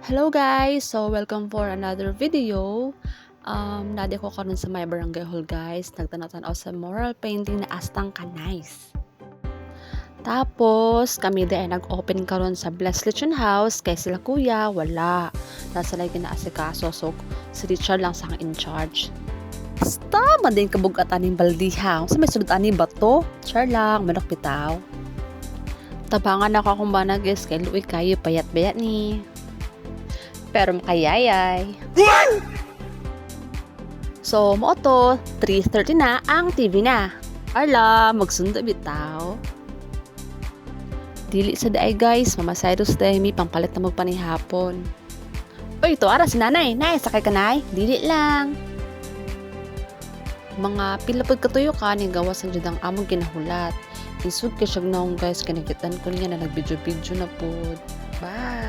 Hello guys! So, welcome for another video. Nadi ko karon sa my barangay hall guys. Nagtanaw-tanaw sa mural painting na Astang Kanais. Tapos, kami din ay nag-open karon sa Blessed Lechon House. Kay sila kuya, wala. Nasa lagi ginaasikaso. So, si Richard lang sa in charge. Basta, mading kabugatan ng baldiha. Sa may sulit ani bato. Char lang, manok bitaw. Tabangan ako kung ba nag-guess kay Louie kayo payat-bayat ni. Pero makayayay. So, mo to, 3:30 na ang TV na. Arla, magsundo bitaw. Dili sa daay guys, Mama Cyrus dahi mi pangpalit na magpanihapon. Oy, ito ara si nanay. Nay, sakay ka nay? Dili lang. Mga pilapod katuyo ka ni gawas ang judang among ginahulat. Isud ka siya naong guys, kanikitan ko niya na nag-video-video na po. Bye!